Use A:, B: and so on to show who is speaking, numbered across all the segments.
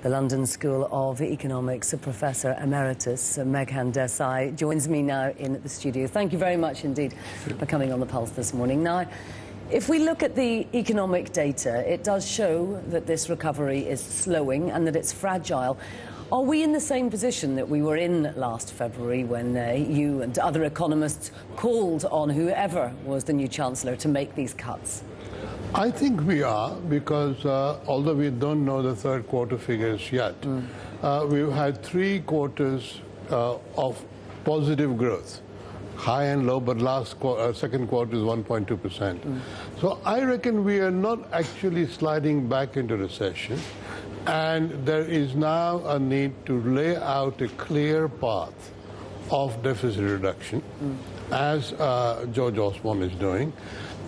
A: The London School of Economics Professor Emeritus Meghnad Desai joins me now in the studio. Thank you very much indeed for coming on The Pulse this morning. Now, if we look at the economic data, it does show that this recovery is slowing and that it's fragile. Are we in the same position that we were in last February when you and other economists called on whoever was the new Chancellor to make these cuts?
B: I think we are, because although we don't know the third quarter figures yet, we've had 3 quarters of positive growth, high and low, but second quarter is 1.2%. So I reckon we are not actually sliding back into recession, and there is now a need to lay out a clear path of deficit reduction, as George Osborne is doing.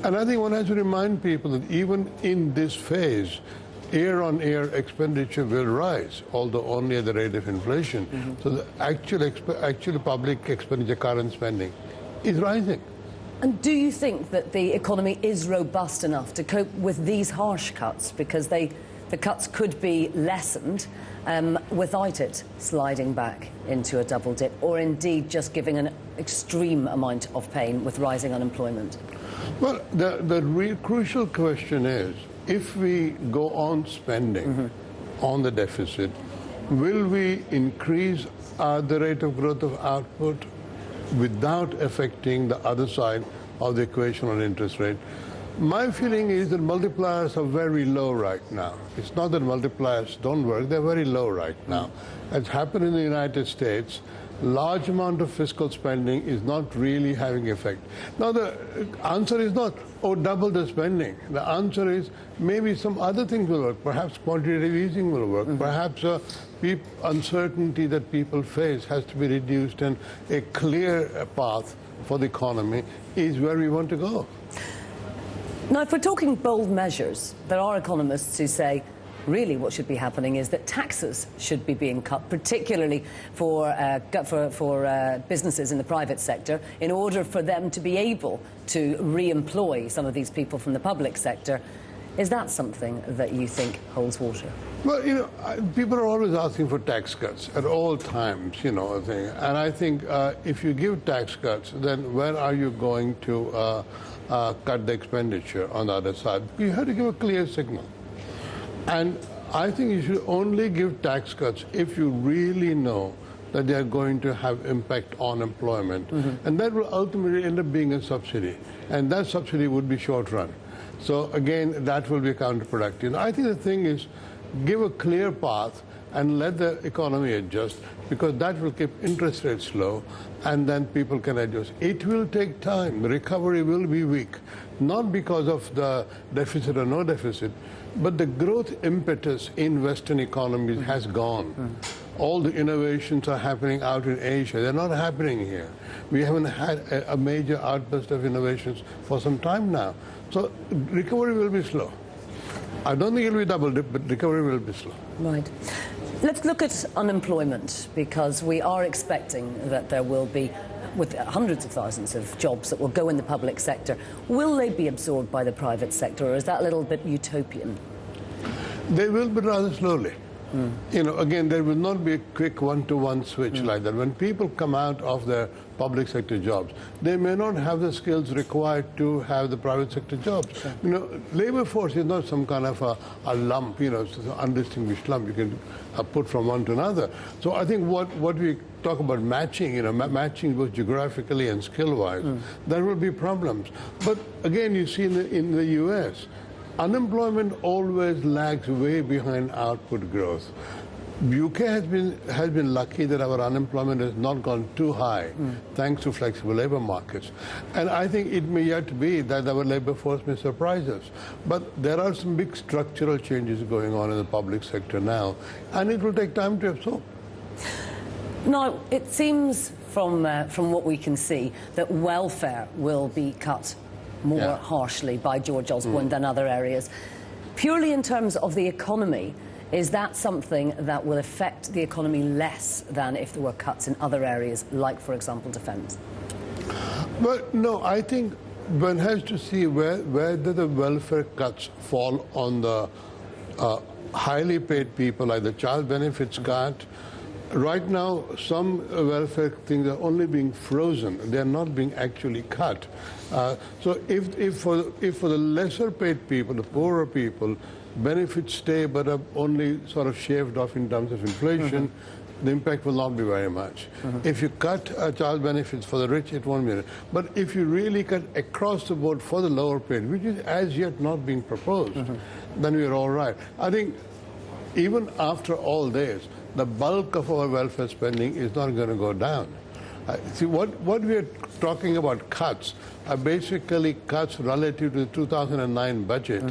B: And I think one has to remind people that even in this phase, year-on-year expenditure will rise, although only at the rate of inflation. So the actual public expenditure, current spending, is rising.
A: And do you think that the economy is robust enough to cope with these harsh cuts? Because the cuts could be lessened without it sliding back into a double dip, or indeed just giving an extreme amount of pain with rising unemployment?
B: Well, the crucial question is, if we go on spending on the deficit, will we increase the rate of growth of output without affecting the other side of the equation on interest rate? My feeling is that multipliers are very low right now. It's not that multipliers don't work, they're very low right now. It's happened in the United States. Large amount of fiscal spending is not really having effect. Now the answer is not, oh, double the spending. The answer is maybe some other things will work. Perhaps quantitative easing will work. Perhaps uncertainty that people face has to be reduced, and a clear path for the economy is where we want to go.
A: Now, if we're talking bold measures, there are economists who say really what should be happening is that taxes should be being cut, particularly for businesses in the private sector, in order for them to be able to re-employ some of these people from the public sector. Is that something that you think holds water?
B: Well, you know, people are always asking for tax cuts at all times, you know, and I think if you give tax cuts, then where are you going to cut the expenditure on the other side? You have to give a clear signal. And I think you should only give tax cuts if you really know that they are going to have impact on employment. And that will ultimately end up being a subsidy. And that subsidy would be short run. So again, that will be counterproductive. I think the thing is, give a clear path and let the economy adjust, because that will keep interest rates low, and then people can adjust. It will take time. The recovery will be weak, not because of the deficit or no deficit, but the growth impetus in Western economies has gone. All the innovations are happening out in Asia. They're not happening here. We haven't had a major outburst of innovations for some time now. So recovery will be slow. I don't think it will be double dip, but recovery will be slow.
A: Right. Let's look at unemployment, because we are expecting that there will be, with hundreds of thousands of jobs that will go in the public sector. Will they be absorbed by the private sector, or is that a little bit utopian?
B: They will, but rather slowly. You know, again, there will not be a quick one-to-one switch like that. When people come out of their public sector jobs, they may not have the skills required to have the private sector jobs. You know, labor force is not some kind of a lump, you know, it's an undistinguished lump you can put from one to another. So I think what we talk about matching, you know, matching both geographically and skill-wise, there will be problems. But again, you see in the US, unemployment always lags way behind output growth. UK has been lucky that our unemployment has not gone too high, thanks to flexible labor markets. And I think it may yet be that our labor force may surprise us. But there are some big structural changes going on in the public sector now, and it will take time to absorb.
A: Now, it seems from what we can see that welfare will be cut more harshly by George Osborne than other areas. Purely in terms of the economy, is that something that will affect the economy less than if there were cuts in other areas, like, for example, defence?
B: Well, no, I think one has to see where do the welfare cuts fall on the highly paid people, like the child benefits cut. Right now, some welfare things are only being frozen. They're not being actually cut. So if for the lesser paid people, the poorer people, benefits stay but are only sort of shaved off in terms of inflation, the impact will not be very much. If you cut child benefits for the rich, it won't be. But if you really cut across the board for the lower paid, which is as yet not being proposed, then we're all right. I think even after all this, the bulk of our welfare spending is not going to go down. See, what we're talking about cuts are basically cuts relative to the 2009 budget,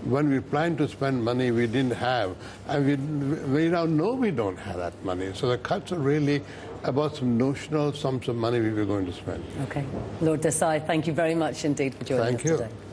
B: when we planned to spend money we didn't have, and we now know we don't have that money. So the cuts are really about some notional sums of money we were going to spend.
A: Okay. Lord Desai, thank you very much indeed for joining us today.
B: Thank you.